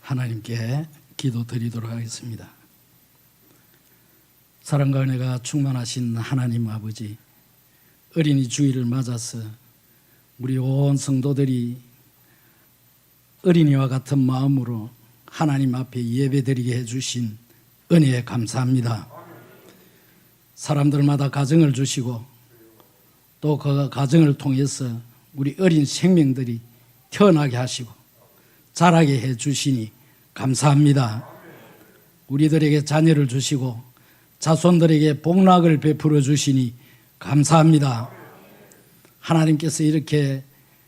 하나님께 기도드리도록 하겠습니다. 사랑과 은혜가 충만하신 하나님 아버지, 어린이 주일을 맞아서 우리 온 성도들이 어린이와 같은 마음으로 하나님 앞에 예배드리게 해주신 은혜에 감사합니다. 사람들마다 가정을 주시고 또 그 가정을 통해서 우리 어린 생명들이 태어나게 하시고 자라게 해주시니 감사합니다. 우리들에게 자녀를 주시고 자손들에게 복락을 베풀어 주시니 감사합니다. 하나님께서 이렇게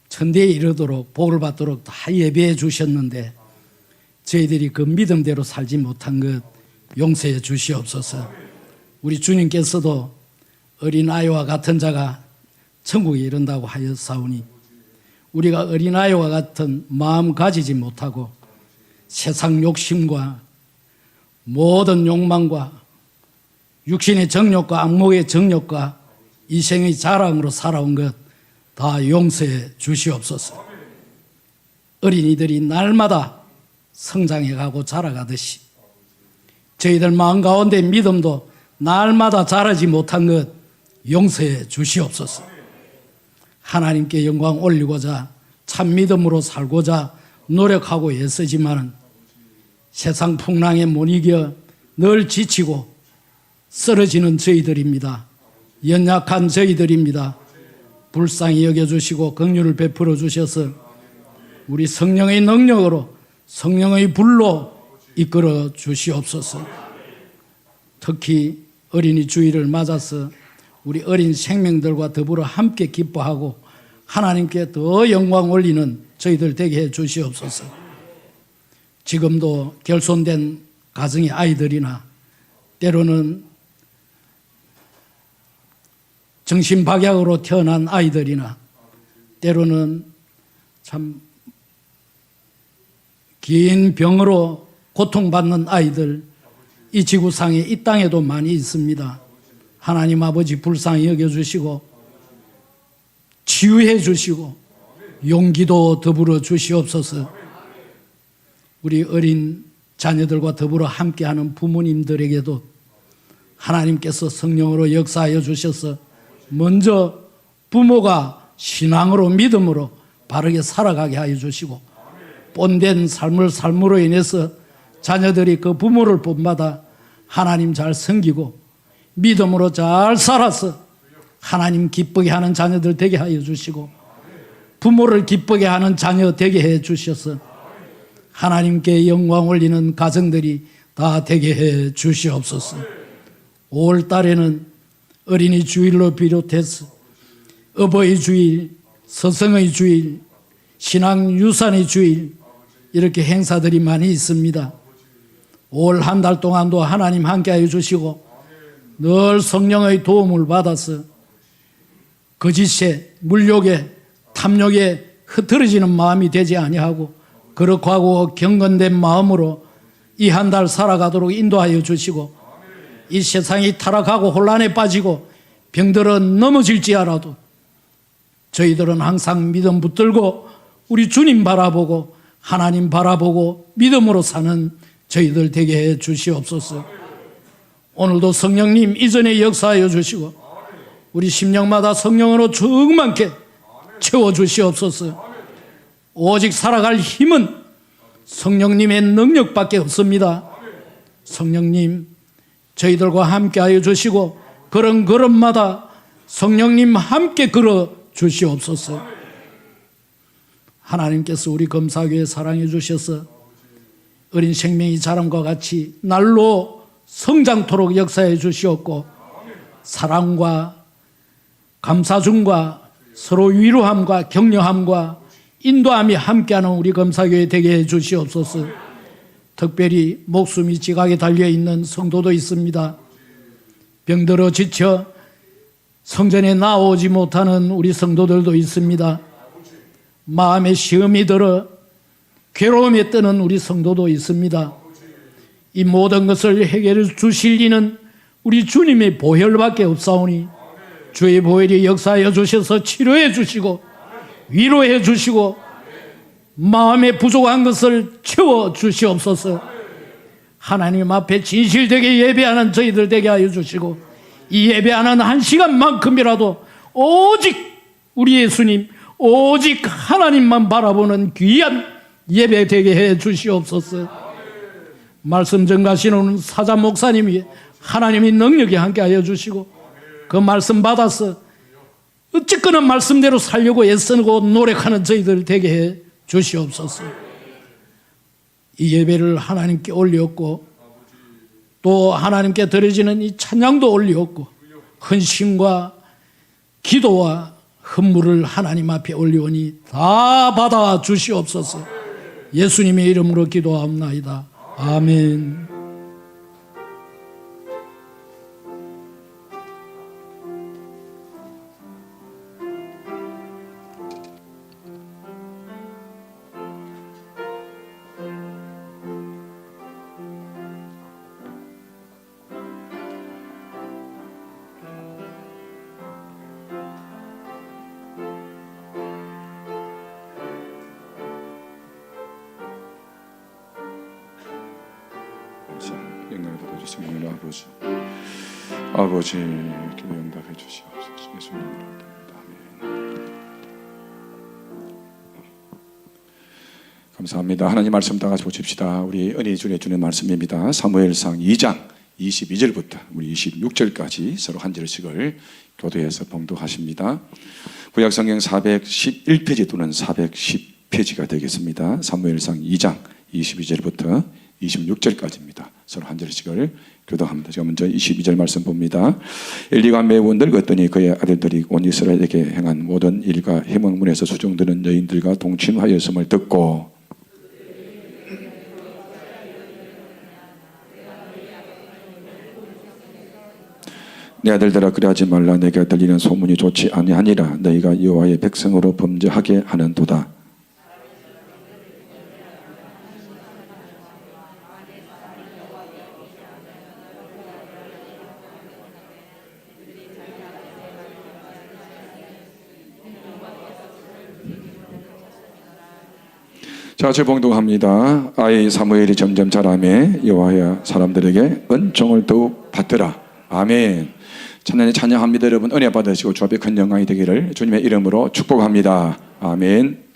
천대에 이르도록 복을 받도록 다 예배해 주셨는데 저희들이 그 믿음대로 살지 못한 것 용서해 주시옵소서. 우리 주님께서도 어린아이와 같은 자가 천국에 이른다고 하였사오니 우리가 어린아이와 같은 마음 가지지 못하고 세상 욕심과 모든 욕망과 육신의 정욕과 악몽의 정욕과 이생의 자랑으로 살아온 것 다 용서해 주시옵소서. 어린이들이 날마다 성장해가고 자라가듯이 저희들 마음 가운데 믿음도 날마다 자라지 못한 것 용서해 주시옵소서. 하나님께 영광 올리고자 참 믿음으로 살고자 노력하고 애쓰지만 세상 풍랑에 못 이겨 늘 지치고 쓰러지는 저희들입니다. 연약한 저희들입니다. 불쌍히 여겨주시고 긍휼을 베풀어 주셔서 우리 성령의 능력으로 성령의 불로 이끌어 주시옵소서. 특히 어린이 주일을 맞아서 우리 어린 생명들과 더불어 함께 기뻐하고 하나님께 더 영광 올리는 저희들 되게 해 주시옵소서. 지금도 결손된 가정의 아이들이나 때로는 정신박약으로 태어난 아이들이나 때로는 참 긴 병으로 고통받는 아이들 이 지구상에 이 땅에도 많이 있습니다. 하나님 아버지 불쌍히 여겨주시고 치유해 주시고 용기도 더불어 주시옵소서. 우리 어린 자녀들과 더불어 함께하는 부모님들에게도 하나님께서 성령으로 역사하여 주셔서 먼저 부모가 신앙으로 믿음으로 바르게 살아가게 하여 주시고 본된 삶을 삶으로 인해서 자녀들이 그 부모를 본받아 하나님 잘 섬기고 믿음으로 잘 살아서 하나님 기쁘게 하는 자녀들 되게 하여 주시고 부모를 기쁘게 하는 자녀 되게 해 주셔서 하나님께 영광 올리는 가정들이 다 되게 해 주시옵소서. 5월 달에는 어린이 주일로 비롯해서 어버이 주일, 서성의 주일, 신앙유산의 주일 이렇게 행사들이 많이 있습니다. 5월 한 달 동안도 하나님 함께하여 주시고 늘 성령의 도움을 받아서 거짓에, 물욕에, 탐욕에 흐트러지는 마음이 되지 아니하고 거룩하고 경건된 마음으로 이 한 달 살아가도록 인도하여 주시고 이 세상이 타락하고 혼란에 빠지고 병들어 넘어질지라도 저희들은 항상 믿음 붙들고 우리 주님 바라보고 하나님 바라보고 믿음으로 사는 저희들 되게 해 주시옵소서. 오늘도 성령님 이전에 역사하여 주시고 우리 심령마다 성령으로 충만케 채워주시옵소서. 오직 살아갈 힘은 성령님의 능력밖에 없습니다. 성령님 저희들과 함께하여 주시고 그런 걸음마다 성령님 함께 걸어 주시옵소서. 하나님께서 우리 검사교회 사랑해 주셔서 어린 생명이 자람과 같이 날로 성장토록 역사해 주시옵고 사랑과 감사중과 서로 위로함과 격려함과 인도함이 함께하는 우리 검사교회 되게 해 주시옵소서. 특별히 목숨이 지각에 달려있는 성도도 있습니다. 병들어 지쳐 성전에 나오지 못하는 우리 성도들도 있습니다. 마음에 시험이 들어 괴로움에 뜨는 우리 성도도 있습니다. 이 모든 것을 해결해 주실 이는 우리 주님의 보혈밖에 없사오니 주의 보혈이 역사하여 주셔서 치료해 주시고 위로해 주시고 마음에 부족한 것을 채워 주시옵소서. 하나님 앞에 진실되게 예배하는 저희들 되게 하여 주시고, 이 예배하는 한 시간만큼이라도 오직 우리 예수님, 오직 하나님만 바라보는 귀한 예배 되게 해 주시옵소서. 말씀 전가시는 사자 목사님이 하나님의 능력이 함께 하여 주시고, 그 말씀 받아서 어쨌거나 말씀대로 살려고 애쓰고 노력하는 저희들 되게 해 주시옵소서. 이 예배를 하나님께 올렸고, 또 하나님께 드려지는 이 찬양도 올렸고, 헌신과 기도와 헌물을 하나님 앞에 올리오니 다 받아 주시옵소서. 예수님의 이름으로 기도하옵나이다. 아멘. 영광을 받아주신 하나님 아버지, 아버지 기도 응답해 주시옵소서. 예수님으로 기도합니다. 아멘. 감사합니다. 하나님 말씀 다 같이 보십시다. 우리 은혜 주에 주는 말씀입니다. 사무엘상 2장 22절부터 우리 26절까지 서로 한 절씩을 교도해서 봉독하십니다. 구약성경 411페이지 또는 410페이지가 되겠습니다. 사무엘상 2장 22절부터 26절까지입니다. 서로 한 절씩을 교도합니다. 제가 먼저 22절 말씀 봅니다. 엘리가 매우 늙었더니 그의 아들들이 온 이스라엘에게 행한 모든 일과 해몽문에서 수종드는 여인들과 동침하였음을 듣고, 내 아들들아 그리하지 말라. 내게 들리는 소문이 좋지 아니하니라. 너희가 여호와의 백성으로 범죄하게 하는도다. 자, 재봉독합니다. 아이 사무엘이 점점 자라매 여호와의 사람들에게 은총을 더욱 받더라. 아멘. 찬양합니다. 여러분 은혜 받으시고 주 앞에 큰 영광이 되기를 주님의 이름으로 축복합니다. 아멘.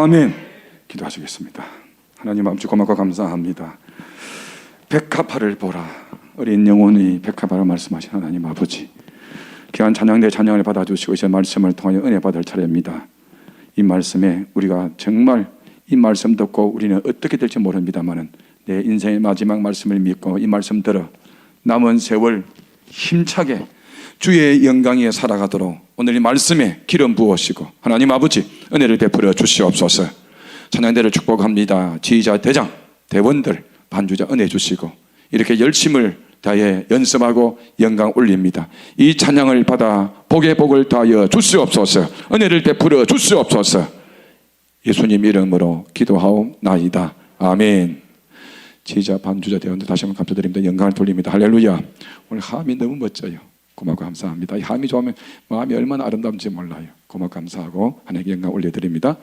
아멘. 기도하시겠습니다. 하나님 아버지 고맙고 감사합니다. 백합화를 보라. 어린 영혼이 백합화를 말씀하신 하나님 아버지, 귀한 찬양대 찬양을 받아주시고 이제 말씀을 통하여 은혜 받을 차례입니다. 이 말씀에 우리가 정말 이 말씀 듣고 우리는 어떻게 될지 모릅니다만은 내 인생의 마지막 말씀을 믿고 이 말씀 들어 남은 세월 힘차게 주의 영광에 살아가도록 오늘 이 말씀에 기름 부으시고 하나님 아버지 은혜를 베풀어 주시옵소서. 찬양대를 축복합니다. 지휘자 대장 대원들 반주자 은혜 주시고 이렇게 열심을 다해 연습하고 영광 올립니다. 이 찬양을 받아 복의 복을 다하여 주시옵소서. 은혜를 베풀어 주시옵소서. 예수님 이름으로 기도하옵나이다. 아멘. 지휘자 반주자 대원들 다시 한번 감사드립니다. 영광을 돌립니다. 할렐루야. 오늘 함이 너무 멋져요. 고맙고 감사합니다. 이 함이 좋으면 마음이 얼마나 아름다운지 몰라요. 고맙고 감사하고 하나님께 영광 올려드립니다.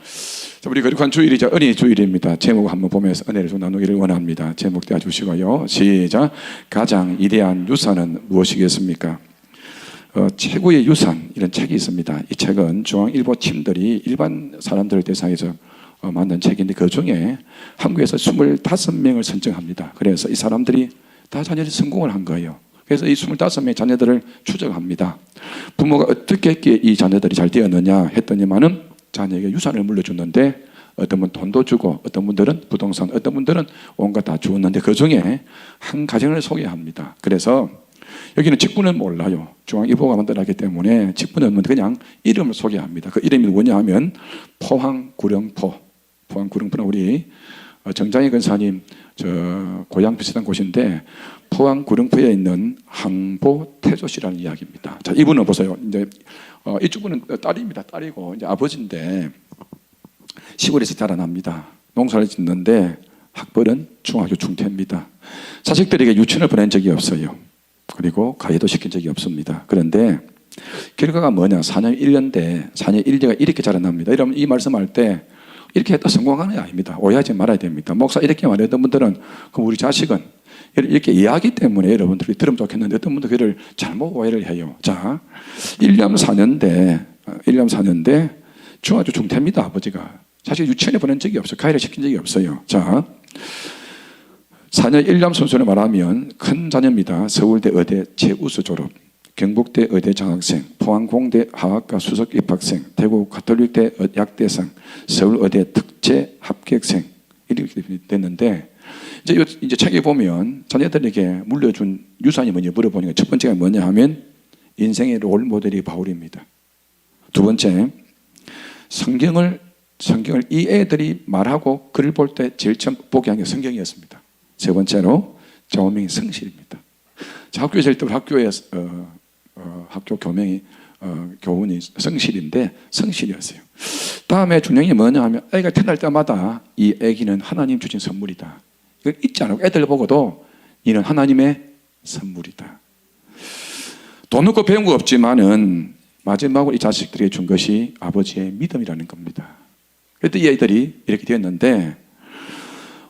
자, 우리 거룩한 주일이자 은혜 주일입니다. 제목 한번 보면서 은혜를 좀 나누기를 원합니다. 제목 떼어주시고요. 시작. 가장 위대한 유산은 무엇이겠습니까? 최고의 유산 이런 책이 있습니다. 이 책은 중앙일보 팀들이 일반 사람들을 대상해서 만든 책인데 그 중에 한국에서 25명을 선정합니다. 그래서 이 사람들이 다 자녀들이 성공을 한 거예요. 그래서 이 25명의 자녀들을 추적합니다. 부모가 어떻게 했기에 이 자녀들이 잘 되었느냐 했더니만은 자녀에게 유산을 물려줬는데 어떤 분은 돈도 주고 어떤 분들은 부동산, 어떤 분들은 온갖 다 주었는데 그 중에 한 가정을 소개합니다. 그래서 여기는 직분은 몰라요. 중앙일보가 만들었기 때문에 직분은 없는데 그냥 이름을 소개합니다. 그 이름이 뭐냐 하면 포항구령포. 포항구령포는 우리 정장희 근사님 고향 비슷한 곳인데 포항구령포에 있는 항보태조씨라는 이야기입니다. 자, 이분은 보세요. 이제 이쪽 분은 딸입니다. 딸이고 이제 아버지인데 시골에서 자라납니다. 농사를 짓는데 학벌은 중학교 중퇴입니다. 자식들에게 유치원을 보낸 적이 없어요. 그리고 가해도 시킨 적이 없습니다. 그런데 결과가 뭐냐? 4년 1년대 4년 1년대가 이렇게 자라납니다. 이러면 이 말씀할 때 이렇게 했다 성공하는 게 아닙니다. 오해하지 말아야 됩니다. 목사 이렇게 말했던 분들은 그럼 우리 자식은 이렇게 이해하기 때문에 여러분들이 들으면 좋겠는데 어떤 분들 그를 잘못 오해를 해요. 자, 1년 4년대 중학교 중퇴입니다. 아버지가 사실 유치원에 보낸 적이 없어요. 가해를 시킨 적이 없어요. 자, 4년 1년 순서를 말하면 큰 자녀입니다. 서울대 의대 최우수 졸업, 경북대 의대 장학생, 포항공대 화학과 수석 입학생, 대구 가톨릭대 약대상, 서울의대 특채 합격생 이렇게 됐는데 이제 책에 보면 자녀들에게 물려준 유산이 뭐냐 물어보니까 첫 번째가 뭐냐 하면 인생의 롤 모델이 바울입니다. 두 번째 성경을 이 애들이 말하고 글을 볼 때 제일 처음 보게 한 게 성경이었습니다. 세 번째로 자오명이 성실입니다. 자, 학교에 있을 때 학교에 학교 교명이 교훈이 성실인데 성실이었어요. 다음에 중요한 뭐냐 하면 애가 태어날 때마다 이 애기는 하나님 주신 선물이다. 이걸 잊지 않고 애들 보고도 이는 하나님의 선물이다. 돈 없고 배운 거 없지만은 마지막으로 이 자식들에게 준 것이 아버지의 믿음이라는 겁니다. 그래도 이 애들이 이렇게 되었는데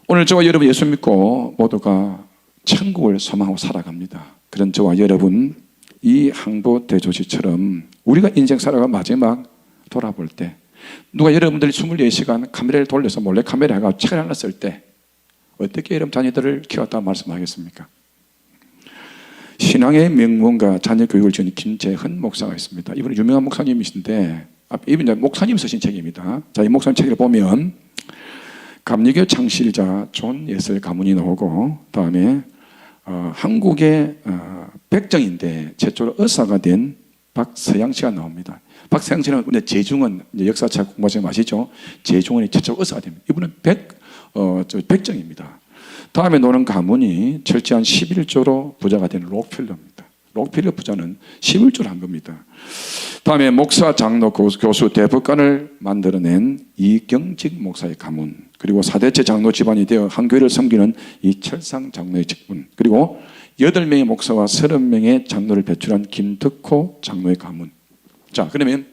오늘 저와 여러분 예수 믿고 모두가 천국을 소망하고 살아갑니다. 그런 저와 여러분 이 항보대조씨처럼 우리가 인생 살아가 마지막 돌아볼 때 누가 여러분들이 24시간 카메라를 돌려서 몰래 카메라 해가 책을 하나 쓸 때 어떻게 여러분 자녀들을 키웠다고 말씀하겠습니까? 신앙의 명문가 자녀 교육을 지은 김재헌 목사가 있습니다. 이분은 유명한 목사님이신데 이분 목사님 쓰신 책입니다. 자, 이 목사님 책을 보면 감리교 창실자 존 예슬 가문이 나오고 다음에 한국의 백정인데 최초로 의사가 된 박서양 씨가 나옵니다. 박서양 씨는 제중원 역사책 공부하시면 아시죠? 제중원이 최초로 의사가 됩니다. 이분은 백정입니다. 다음에 노는 가문이 철저한 11조로 부자가 된 록펠러입니다. 록펠러 부자는 11조를 한 겁니다. 다음에 목사, 장로, 교수, 대법관을 만들어낸 이경직 목사의 가문, 그리고 4대째 장로 집안이 되어 한 교회를 섬기는 이철상 장로의 직분, 그리고 8명의 목사와 30명의 장로를 배출한 김덕호 장로의 가문. 자, 그러면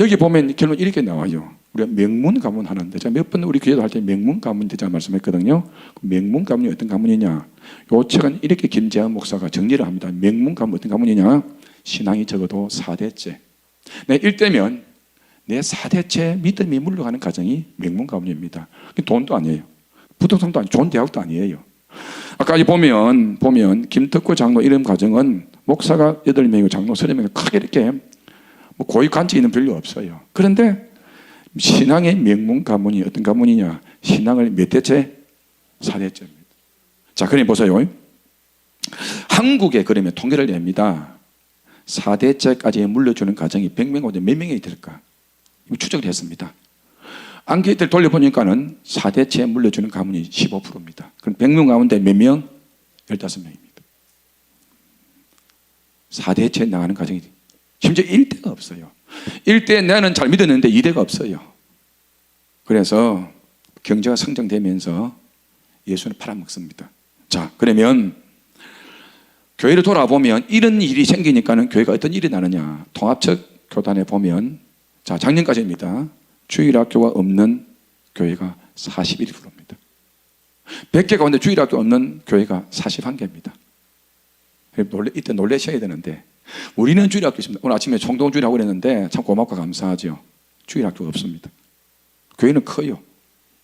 여기 보면 결론 이렇게 나와요. 우리가 명문 가문 하는데 제가 몇 번 우리 기도할 때 명문 가문 되자 말씀했거든요. 명문 가문이 어떤 가문이냐? 요 책은 이렇게 김재환 목사가 정리를 합니다. 명문 가문 어떤 가문이냐? 신앙이 적어도 4대째. 내 1대면 내 4대째 믿음이 물러가는 가정이 명문 가문입니다. 돈도 아니에요. 부동산도 아니에요. 좋은 대학도 아니에요. 아까 보면 김덕구 장로 이름 가정은 목사가 8명이고 장로 30명이 크게 이렇게 뭐 고위 관직에는 별로 없어요. 그런데 신앙의 명문 가문이 어떤 가문이냐? 신앙을 몇 대째? 4대째입니다. 자, 그럼 보세요. 한국에 그러면 통계를 냅니다. 4대째까지 물려주는 가정이 100명 가운데 몇 명이 될까? 추적을 했습니다. 앙케이트를 돌려보니까는 4대째 물려주는 가문이 15%입니다. 그럼 100명 가운데 몇 명? 15명입니다. 4대째 나가는 가정이 심지어 1대가 없어요. 1대 나는 잘 믿었는데 2대가 없어요. 그래서 경제가 성장되면서 예수는 팔아먹습니다. 자, 그러면 교회를 돌아보면 이런 일이 생기니까는 교회가 어떤 일이 나느냐? 통합적 교단에 보면 자, 작년까지입니다. 주일학교가 없는 교회가 41%입니다. 100개 가운데 주일학교 없는 교회가 41개입니다. 이때 놀라셔야 되는데 우리는 주일학교 있습니다. 오늘 아침에 총동 주일하고 그랬는데 참 고맙고 감사하죠. 주일학교가 없습니다. 교회는 커요.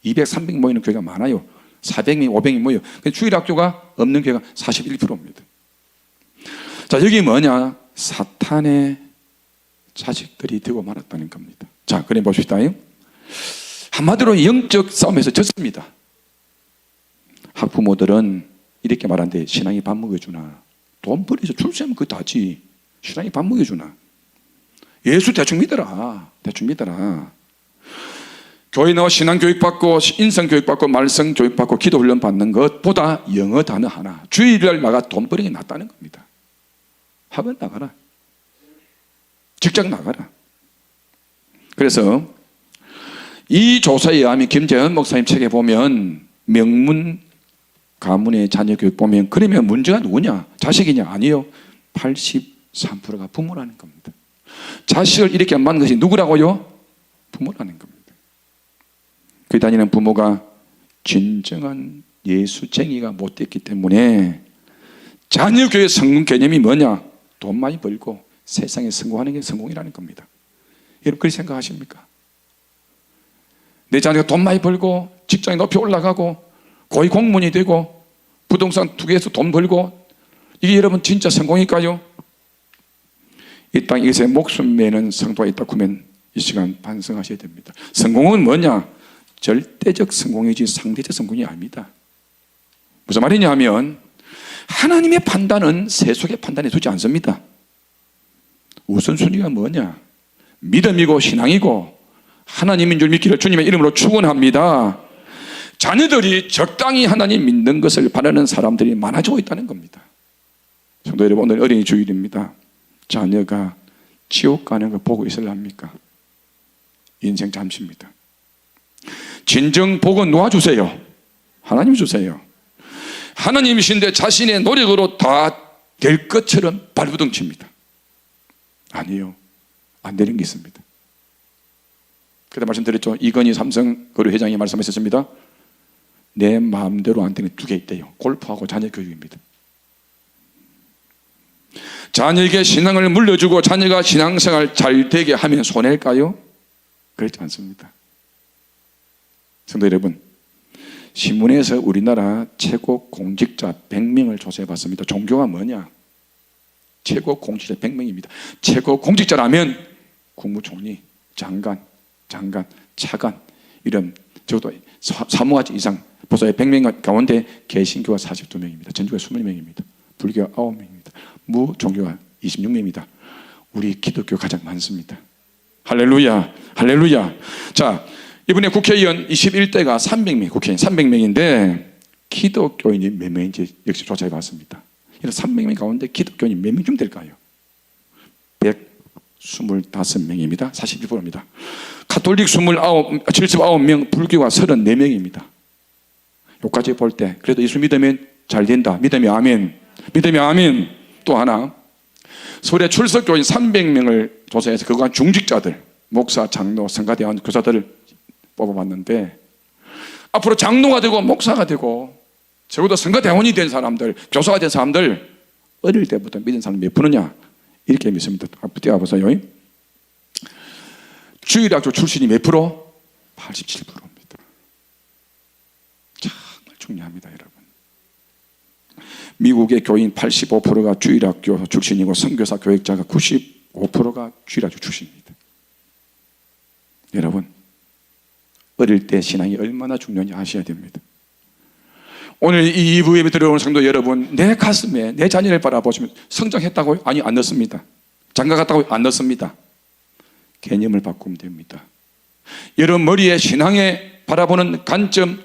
200, 300 모이는 교회가 많아요. 400명, 500명 모여요. 주일학교가 없는 교회가 41%입니다. 자, 여기 뭐냐? 사탄의 자식들이 되고 말았다는 겁니다. 자, 그래 봅시다. 한마디로 영적 싸움에서 졌습니다. 학부모들은 이렇게 말하는데 신앙이 밥 먹여주나? 돈 벌이서 출세하면 그거 다지. 신앙이 밥 먹여주나? 예수 대충 믿어라. 대충 믿어라. 교회 나와 신앙 교육 받고 인성 교육 받고 말씀 교육 받고 기도 훈련 받는 것보다 영어 단어 하나 주일날 나가 돈 벌이는 게 낫다는 겁니다. 학원 나가라. 직장 나가라. 그래서 이 조사에 의하면 김재현 목사님 책에 보면 명문 가문의 자녀 교육 보면 그러면 문제가 누구냐? 자식이냐? 아니요. 83%가 부모라는 겁니다. 자식을 이렇게 만든 것이 누구라고요? 부모라는 겁니다. 그 다니는 부모가 진정한 예수쟁이가 못됐기 때문에 자녀 교육 성공 개념이 뭐냐? 돈 많이 벌고 세상에 성공하는 게 성공이라는 겁니다. 여러분 그렇게 생각하십니까? 내 자녀가 돈 많이 벌고 직장이 높이 올라가고 고위 공무원이 되고 부동산 투기해서 돈 벌고 이게 여러분 진짜 성공일까요? 이 땅 이것에 목숨 매는 성도가 있다고 하면 이 시간 반성하셔야 됩니다. 성공은 뭐냐? 절대적 성공이지 상대적 성공이 아닙니다. 무슨 말이냐 하면 하나님의 판단은 세속의 판단에 두지 않습니다. 우선순위가 뭐냐? 믿음이고 신앙이고 하나님인 줄 믿기를 주님의 이름으로 축원합니다. 자녀들이 적당히 하나님 믿는 것을 바라는 사람들이 많아지고 있다는 겁니다. 성도 여러분, 오늘 어린이 주일입니다. 자녀가 지옥 가는 거 보고 있을랍니까? 인생 잠시입니다. 진정 복은 누가 주세요? 하나님 주세요. 하나님이신데 자신의 노력으로 다 될 것처럼 발부둥칩니다. 아니요. 안 되는 게 있습니다. 그때 말씀드렸죠. 이건희 삼성그룹 회장이 말씀하셨습니다. 내 마음대로 안 되는 2개 있대요. 골프하고 자녀 교육입니다. 자녀에게 신앙을 물려주고 자녀가 신앙생활 잘 되게 하면 손해일까요? 그렇지 않습니다. 성도 여러분, 신문에서 우리나라 최고 공직자 100명을 조사해봤습니다. 종교가 뭐냐? 최고 공직자 100명입니다. 최고 공직자라면 국무총리, 장관, 차관 이런 적어도 3가지 이상 보세요. 100명 가운데 개신교가 42명입니다. 전주가 20명입니다. 불교가 9명입니다. 무종교가 26명입니다. 우리 기독교 가장 많습니다. 할렐루야, 할렐루야. 자, 이번에 국회의원 21대가 300명, 국회의원 300명인데 기독교인이 몇 명인지 역시 조사해 봤습니다. 300명 가운데 기독교인이 몇 명쯤 될까요? 125명입니다. 41%입니다. 가톨릭 79명, 불교가 34명입니다. 여기까지 볼 때 그래도 예수 믿으면 잘 된다. 믿으면 아멘. 믿으면 아멘. 또 하나, 서울의 출석교인 300명을 조사해서 그간 중직자들, 목사, 장로, 성가대원, 교사들을 뽑아봤는데 앞으로 장로가 되고 목사가 되고 적어도 성가대원이 된 사람들, 교사가 된 사람들 어릴 때부터 믿은 사람 몇 프로냐? 이렇게 믿습니다. 앞으로 띄워보세요. 주일학교 출신이 몇 프로? 87%입니다. 정말 중요합니다, 여러분. 미국의 교인 85%가 주일학교 출신이고 선교사 교육자가 95%가 주일학교 출신입니다. 여러분, 어릴 때 신앙이 얼마나 중요한지 아셔야 됩니다. 오늘 이 2부 예배 들어오는 성도 여러분, 내 가슴에 내 자녀를 바라보시면 성장했다고요? 아니, 안 넣습니다. 장가 갔다고요? 안 넣습니다. 개념을 바꾸면 됩니다. 여러분 머리에 신앙에 바라보는 관점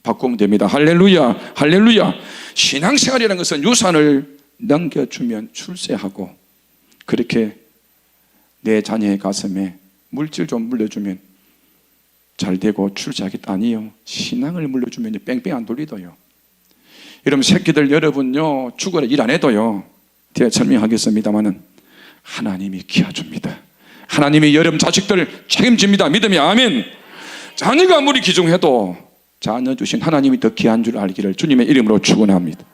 바꾸면 됩니다. 할렐루야, 할렐루야. 신앙생활이라는 것은 유산을 넘겨주면 출세하고, 그렇게 내 자녀의 가슴에 물질 좀 물려주면 잘 되고 출세하겠다. 아니요, 신앙을 물려주면 뺑뺑 안 돌리도요. 여러분 새끼들 여러분요 죽어라 일 안 해도요, 제가 설명하겠습니다마는 하나님이 키워줍니다. 하나님이 여러분 자식들 책임집니다. 믿음이 아멘. 자녀가 아무리 귀중해도 자녀 주신 하나님이 더 귀한 줄 알기를 주님의 이름으로 축원합니다.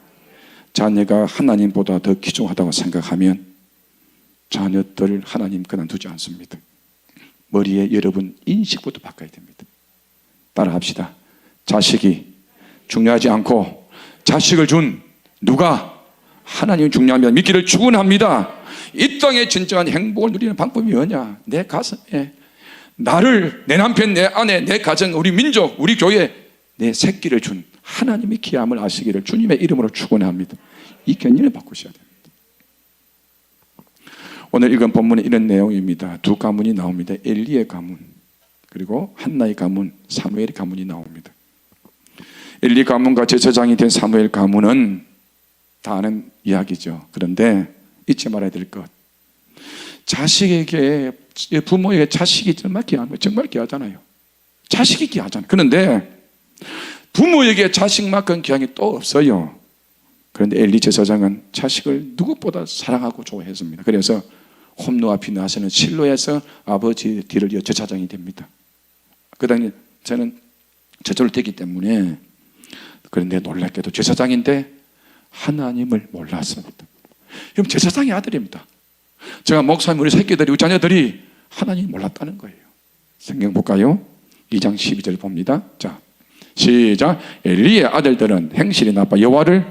자녀가 하나님보다 더 귀중하다고 생각하면 자녀들 하나님 그만두지 않습니다. 머리에 여러분 인식부터 바꿔야 됩니다. 따라합시다. 자식이 중요하지 않고 자식을 준 누가? 하나님이 중요합니다. 믿기를 축원합니다. 이 땅에 진정한 행복을 누리는 방법이 뭐냐? 내 가슴에 나를, 내 남편, 내 아내, 내 가정, 우리 민족, 우리 교회, 내 새끼를 준 하나님의 귀함을 아시기를 주님의 이름으로 축원합니다. 이 개념을 바꾸셔야 됩니다. 오늘 읽은 본문에 이런 내용입니다. 두 가문이 나옵니다. 엘리의 가문 그리고 한나의 가문, 사무엘의 가문이 나옵니다. 엘리 가문과 제사장이 된 사무엘 가문은 다 아는 이야기죠. 그런데 잊지 말아야 될 것, 자식에게, 부모에게 자식이 정말 귀한 거예요. 정말 귀하잖아요. 자식이 귀하잖아요. 그런데 부모에게 자식만큼 귀한 게 또 없어요. 그런데 엘리 제사장은 자식을 누구보다 사랑하고 좋아했습니다. 그래서 홈노와 비나하스는 실로에서 아버지 뒤를 이어 제사장이 됩니다. 그 다음에 저는 저절로 되기 때문에, 그런데 놀랍게도 제사장인데 하나님을 몰랐습니다. 그럼 제사장의 아들입니다. 제가 목사님, 우리 새끼들이, 우리 자녀들이 하나님을 몰랐다는 거예요. 성경 볼까요? 2장 12절 봅니다. 자, 시작. 엘리의 아들들은 행실이 나빠 여호와를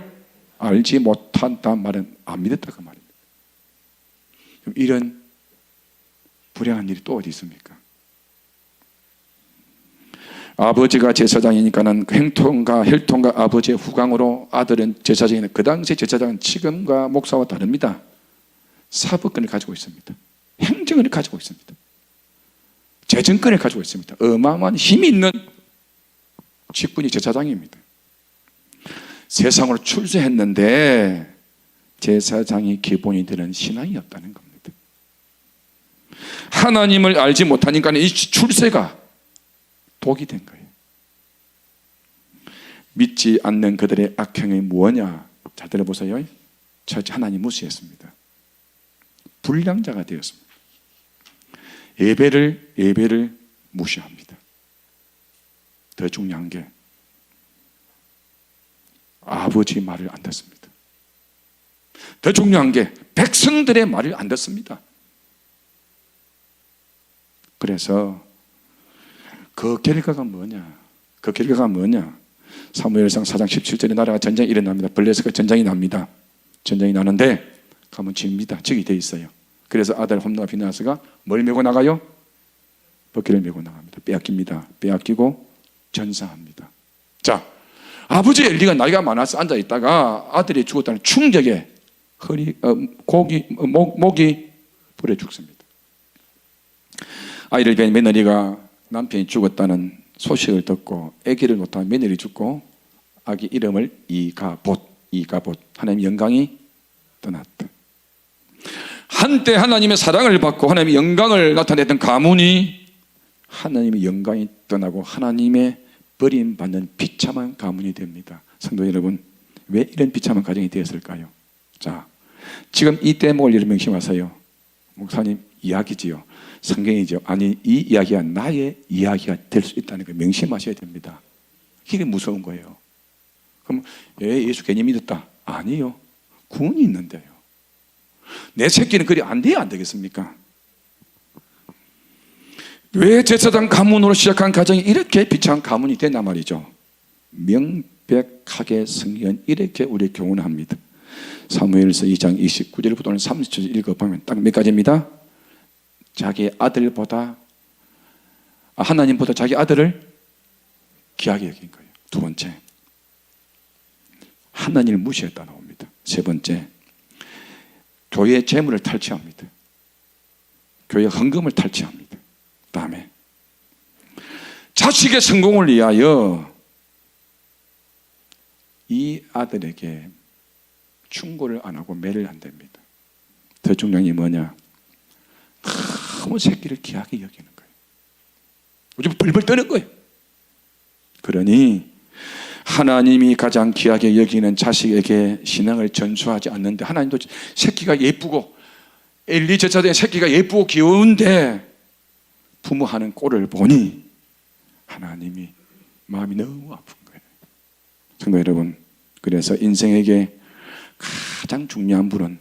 알지 못한다는 말은 안 믿었다 그 말입니다. 그럼 이런 불행한 일이 또 어디 있습니까? 아버지가 제사장이니까는 행통과 혈통과 아버지의 후광으로 아들은 제사장이네. 그 당시 제사장은 지금과 목사와 다릅니다. 사법권을 가지고 있습니다. 행정을 가지고 있습니다. 재정권을 가지고 있습니다. 어마어마한 힘이 있는 직분이 제사장입니다. 세상으로 출세했는데 제사장이 기본이 되는 신앙이 없다는 겁니다. 하나님을 알지 못하니까 이 출세가 독이 된 거예요. 믿지 않는 그들의 악행이 무엇이냐? 잘 들어보세요. 첫째, 하나님 무시했습니다. 불량자가 되었습니다. 예배를 무시합니다. 더 중요한 게 아버지 말을 안 듣습니다. 더 중요한 게 백성들의 말을 안 듣습니다. 그래서 그 결과가 뭐냐? 그 결과가 뭐냐? 사무엘상 4장 17절에 나라가 전쟁이 일어납니다. 블레셋과 전쟁이 납니다. 전쟁이 나는데 가면 집니다. 적이 돼 있어요. 그래서 아들 홈노와 비나하스가 뭘 메고 나가요? 버기를 메고 나갑니다. 빼앗깁니다. 빼앗기고 전사합니다. 자, 아버지 엘리가 나이가 많아서 앉아 있다가 아들이 죽었다는 충격에 목이 불에 죽습니다. 아이를 뵌 며느리가 남편이 죽었다는 소식을 듣고 아기를 놓다가 며느리 죽고 아기 이름을 이가봇, 하나님의 영광이 떠났다. 한때 하나님의 사랑을 받고 하나님의 영광을 나타냈던 가문이 하나님의 영광이 떠나고 하나님의 버림받는 비참한 가문이 됩니다. 성도 여러분, 왜 이런 비참한 가정이 되었을까요? 자, 지금 이 대목을 여러분 명심하세요. 목사님 이야기지요, 성경이죠. 아니, 이 이야기가 나의 이야기가 될 수 있다는 걸 명심하셔야 됩니다. 이게 무서운 거예요. 그럼 예수 괜히 믿었다? 아니요, 구원이 있는데요. 내 새끼는 그리 안 돼야 안 되겠습니까? 왜 제사장 가문으로 시작한 가정이 이렇게 비참한 가문이 됐나 말이죠. 명백하게 성경은 이렇게 우리 교훈합니다. 사무엘서 2장 29절부터 30절 읽어보면 딱 몇 가지입니다. 자기 아들보다 하나님보다 자기 아들을 귀하게 여긴 거예요. 두 번째, 하나님을 무시했다 나옵니다. 세 번째, 교회 재물을 탈취합니다. 교회 헌금을 탈취합니다. 다음에 자식의 성공을 위하여 이 아들에게 충고를 안 하고 매를 안 됩니다. 더 중요한 게 뭐냐? 너무 새끼를 귀하게 여기는 거예요. 요즘 벌벌 떠는 거예요. 그러니 하나님이 가장 귀하게 여기는 자식에게 신앙을 전수하지 않는데, 하나님도 새끼가 예쁘고 엘리 제사장의 새끼가 예쁘고 귀여운데 부모 하는 꼴을 보니 하나님이 마음이 너무 아픈 거예요. 성도 여러분, 그래서 인생에게 가장 중요한 분은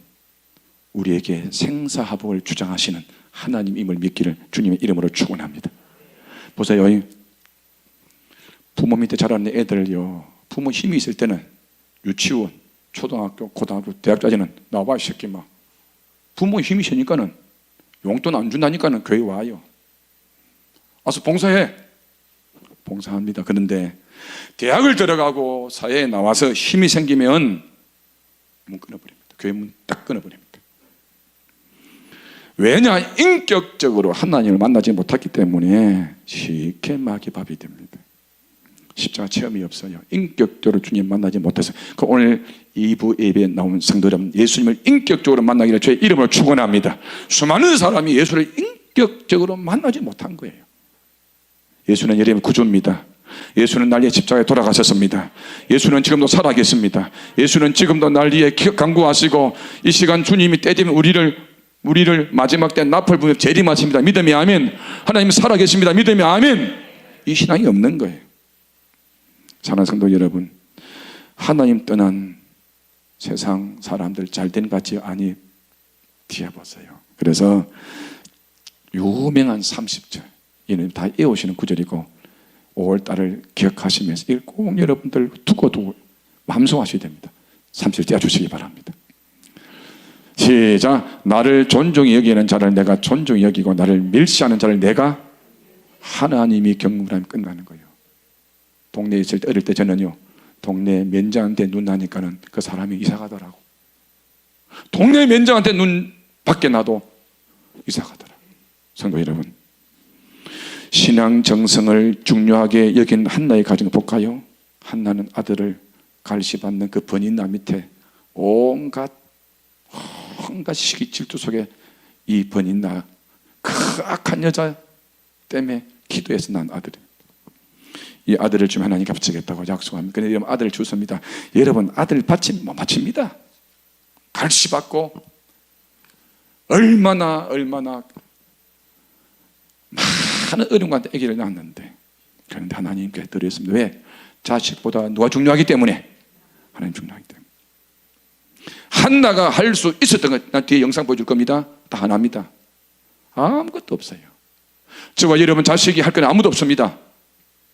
우리에게 생사화복을 주장하시는 하나님임을 믿기를 주님의 이름으로 축원합니다. 보세요, 부모 밑에 자라는 애들요, 부모 힘이 있을 때는 유치원, 초등학교, 고등학교, 대학까지는 나와 이 새끼 막 부모 힘이 세니까는 용돈 안 준다니까는 교회 와요. 와서 봉사해. 봉사합니다. 그런데 대학을 들어가고 사회에 나와서 힘이 생기면 문 끊어버립니다. 교회 문 딱 끊어버립니다. 왜냐? 인격적으로 하나님을 만나지 못했기 때문에 쉽게 마귀밥이 됩니다. 십자가 체험이 없어요. 인격적으로 주님 만나지 못해서. 오늘 2부 예배에 나온 성도 여러분, 예수님을 인격적으로 만나기를 주의 이름으로 축원합니다. 수많은 사람이 예수를 인격적으로 만나지 못한 거예요. 예수는 여러분의 구주입니다. 예수는 난리에 십자가에 돌아가셨습니다. 예수는 지금도 살아계십니다. 예수는 지금도 난리에 강구하시고 이 시간 주님이 때 되면 우리를 마지막 때 나팔 부며 재림하십니다. 믿음이 아멘. 하나님 살아계십니다. 믿음이 아멘. 이 신앙이 없는 거예요. 사랑하는 성도 여러분, 하나님 떠난 세상 사람들 잘된 같이 아니 뒤에보세요. 그래서 유명한 30절, 이는 다 외우시는 구절이고 5월달을 기억하시면서 꼭 여러분들 두고 맘송하셔야 됩니다. 30절 떼어주시기 바랍니다. 시작. 나를 존중히 여기는 자를 내가 존중히 여기고 나를 멸시하는 자를 내가, 하나님이 경물하면 끝나는 거예요. 동네에 있을 때, 어릴 때 저는요, 동네 면장한테 눈 나니까는 그 사람이 이사 가더라고. 동네 면장한테 눈 밖에 나도 이사 가더라. 성도 여러분, 신앙 정성을 중요하게 여긴 한나의 가정을 볼까요? 한나는 아들을 갈시받는 그 번인나 밑에 온갖 시기 질투 속에 이 번인나 그 악한 여자 때문에 기도해서 난 아들입니다. 이 아들을 주면 하나님 갚으시겠다고 약속합니다. 그런데 여러분, 아들을 주십니다. 여러분, 아들 받침 못 받칩니다. 갈시받고 얼마나 많은 어려움과 아기를 낳았는데, 그런데 하나님께 드렸습니다. 왜? 자식보다 누가 중요하기 때문에. 하나님 중요하기 때문에. 한나가 할 수 있었던 것, 난 뒤에 영상 보여줄 겁니다. 다 하나입니다. 아무것도 없어요. 저와 여러분 자식이 할 건 아무도 없습니다.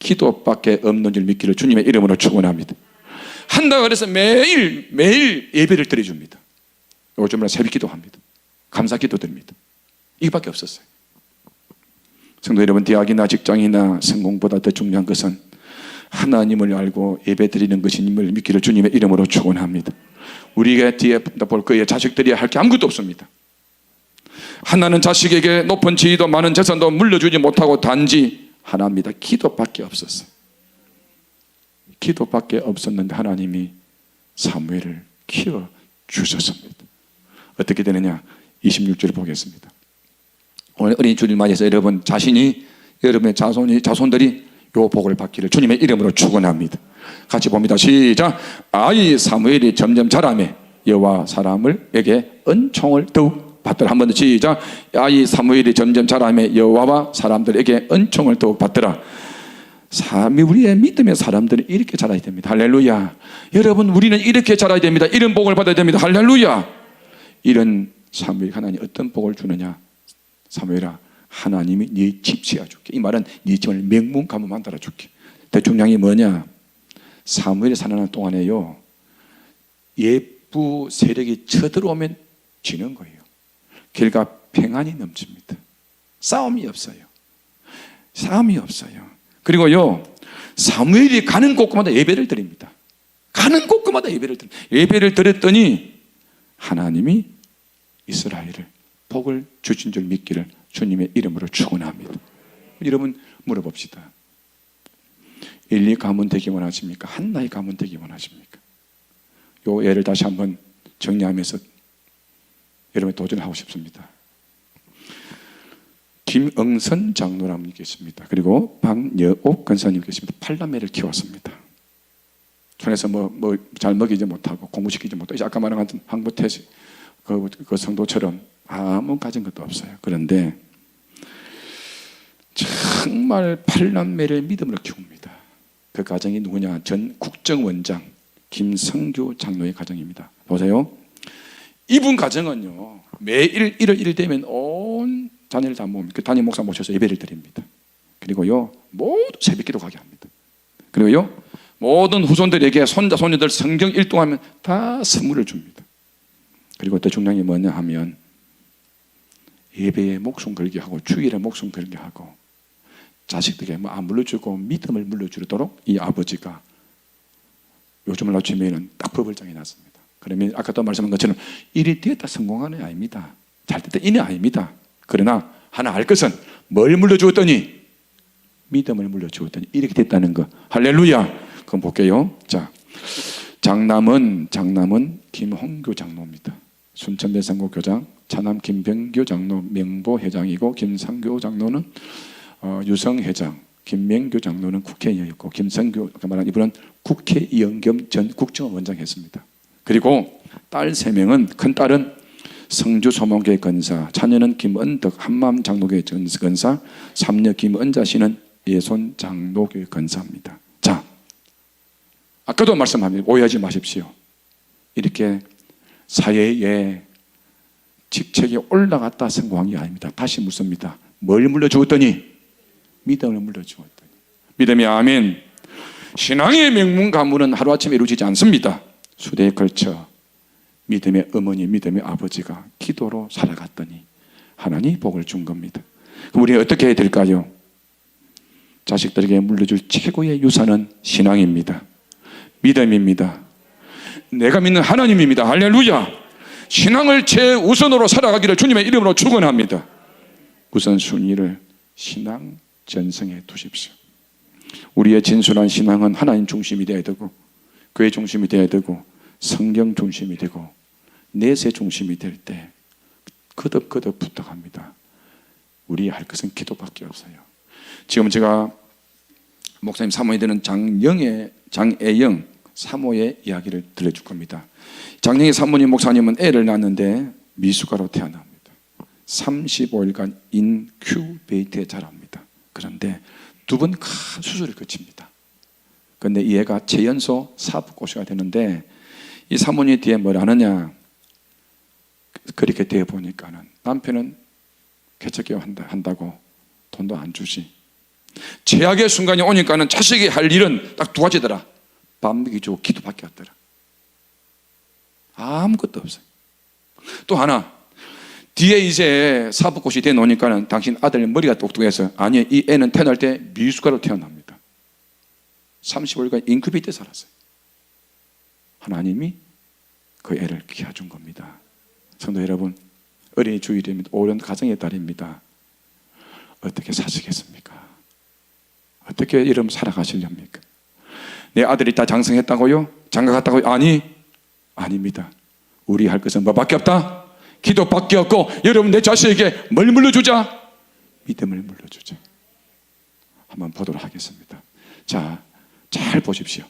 기도밖에 없는 줄 믿기를 주님의 이름으로 축원합니다. 한나가 그래서 매일 예배를 드려줍니다. 요즘은 새벽 기도합니다. 감사 기도 드립니다. 이밖에 없었어요. 성도 여러분, 대학이나 직장이나 성공보다 더 중요한 것은 하나님을 알고 예배 드리는 것임을 믿기를 주님의 이름으로 축원합니다. 우리가 뒤에 볼 거예요. 자식들이 할 게 아무것도 없습니다. 하나는 자식에게 높은 지위도 많은 재산도 물려주지 못하고 단지 하나입니다. 기도밖에 없었어요. 기도밖에 없었는데 하나님이 사무엘을 키워주셨습니다. 어떻게 되느냐? 26절을 보겠습니다. 오늘 어린이 주일 맞이해서 여러분 자신이, 여러분의 자손들이 요 복을 받기를 주님의 이름으로 축원합니다. 같이 봅니다. 시작. 아이 사무엘이 점점 자라매 여호와 사람에게 은총을 더욱 받더라. 한 번 더 시작. 아이 사무엘이 점점 자라매 여호와와 사람들에게 은총을 더욱 받더라. 우리의 믿음의 사람들은 이렇게 자라야 됩니다. 할렐루야. 여러분, 우리는 이렇게 자라야 됩니다. 이런 복을 받아야 됩니다. 할렐루야. 이런 사무엘, 하나님 어떤 복을 주느냐? 사무엘아, 하나님이 네 집 지어줄게. 이 말은 네 집을 명문 가문 만들어줄게. 대충량이 뭐냐? 사무엘이 살아난 동안에요, 예부 세력이 쳐들어오면 지는 거예요. 길가 평안이 넘칩니다. 싸움이 없어요. 싸움이 없어요. 그리고요, 사무엘이 가는 곳마다 예배를 드립니다. 가는 곳마다 예배를 드립니다. 예배를 드렸더니 하나님이 이스라엘을 복을 주신 줄 믿기를 주님의 이름으로 축원합니다. 여러분 물어봅시다. 1, 2 가문 되기 원하십니까? 한나의 가문 되기 원하십니까? 요 예를 다시 한번 정리하면서 여러분 도전하고 싶습니다. 김응선 장로라는 분이 계십니다. 그리고 박여옥 권사님 계십니다. 8남매를 키웠습니다. 촌에서 잘 먹이지 못하고 공부시키지 못하고 아까 말한 황보태시 그 성도처럼 아무 가진 것도 없어요. 그런데 정말 8남매를 믿음으로 키웁니다. 그 가정이 누구냐? 전 국정원장 김성교 장로의 가정입니다. 보세요. 이분 가정은요, 매일 1월 1일 되면 온 자녀를 다 모읍니다. 그 담임 목사 모셔서 예배를 드립니다. 그리고요, 모두 새벽기도 가게 합니다. 그리고요, 모든 후손들에게 손자 손녀들 성경 일동하면 다 선물을 줍니다. 그리고 또 중요한 게 뭐냐 하면 예배에 목숨 걸게 하고 주일에 목숨 걸게 하고 자식들에게 안 물려주고 믿음을 물려주도록 이 아버지가 요즘을 낮추면 딱 법을 정해놨습니다. 그러면 아까도 말씀한 것처럼 일이 됐다 성공하는 게 아닙니다. 잘 됐다 이는 아닙니다. 그러나 하나 알 것은 뭘 물려주었더니 믿음을 물려주었더니 이렇게 됐다는 거. 할렐루야. 그럼 볼게요. 자, 장남은 김홍교 장로입니다. 순천대성고 교장, 차남 김병교 장로 명보 회장이고 김상교 장로는 유성 회장, 김명교 장로는 국회의원이었고 김성교 아까 말한 이분은 국회의원 겸 전 국정원장 했습니다. 그리고 딸 3명은 큰 딸은 성주 소목교회 권사, 자녀는 김은덕 한마음 장로교회 권사, 삼녀 김은자 씨는 예손 장로교회 권사입니다. 자, 아까도 말씀합니다. 오해하지 마십시오. 이렇게 사회에 직책이 올라갔다 성공한 게 아닙니다. 다시 묻습니다. 뭘 물려주었더니? 믿음을 물려주었더니. 믿음이 아멘. 신앙의 명문 가문은 하루아침에 이루어지지 않습니다. 수대에 걸쳐 믿음의 어머니, 믿음의 아버지가 기도로 살아갔더니 하나님이 복을 준 겁니다. 그럼 우리가 어떻게 해야 될까요? 자식들에게 물려줄 최고의 유산은 신앙입니다. 믿음입니다. 내가 믿는 하나님입니다. 할렐루야. 신앙을 최우선으로 살아가기를 주님의 이름으로 축원합니다. 우선순위를 신앙 전성에 두십시오. 우리의 진솔한 신앙은 하나님 중심이 되어야 되고 교회 중심이 되어야 되고 성경 중심이 되고 내세 중심이 될 때 거듭 부탁합니다. 우리 할 것은 기도밖에 없어요. 지금 제가 목사님 사모에 되는 장애영 사모의 이야기를 들려줄 겁니다. 장영희 사모님 목사님은 애를 낳았는데 미숙아로 태어납니다. 35일간 인큐베이트에 자랍니다. 그런데 2번 큰 수술을 거칩니다. 그런데 이 애가 최연소 사부고시가 되는데 이 사모님 뒤에 뭘 하느냐, 그렇게 되어 보니까는 남편은 개척교육 한다고 돈도 안 주지. 최악의 순간이 오니까는 자식이 할 일은 딱 2가지더라. 밥 먹이주고 기도밖에 없더라. 아무것도 없어요. 또 하나, 뒤에 이제 사부꽃이 돼 놓으니까는 당신 아들 머리가 똑똑해서 아니, 이 애는 태어날 때 미숙아로 태어납니다. 35일간 인큐베이터에 살았어요. 하나님이 그 애를 키워준 겁니다. 성도 여러분, 어린이 주일입니다. 오랜 가정의 달입니다. 어떻게 사시겠습니까? 어떻게 이름 살아가시렵니까? 내 아들이 다 장성했다고요? 장가 갔다고요? 아닙니다. 우리 할 것은 뭐밖에 없다? 기도밖에 없고, 여러분 내 자식에게 뭘 물려주자? 믿음을 물려주자. 한번 보도록 하겠습니다. 자, 잘 보십시오.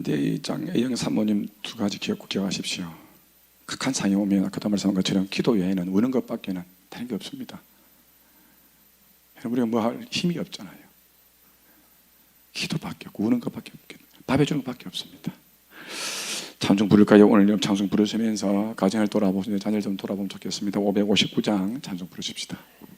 근데 이 장애영 사모님 두 가지 기억하십시오. 극한 상해 오면 아까도 말씀한 것처럼 기도 외에는 우는 것밖에는 다른 게 없습니다. 우리가 뭐 할 힘이 없잖아요. 기도밖에 없고 우는 것밖에 없겠네. 밥해 주는 것밖에 없습니다. 찬송 부를까요? 오늘 찬송 부르시면서 가정을 돌아보시면 자녀를 좀 돌아보면 좋겠습니다. 559장 찬송 부르십시다.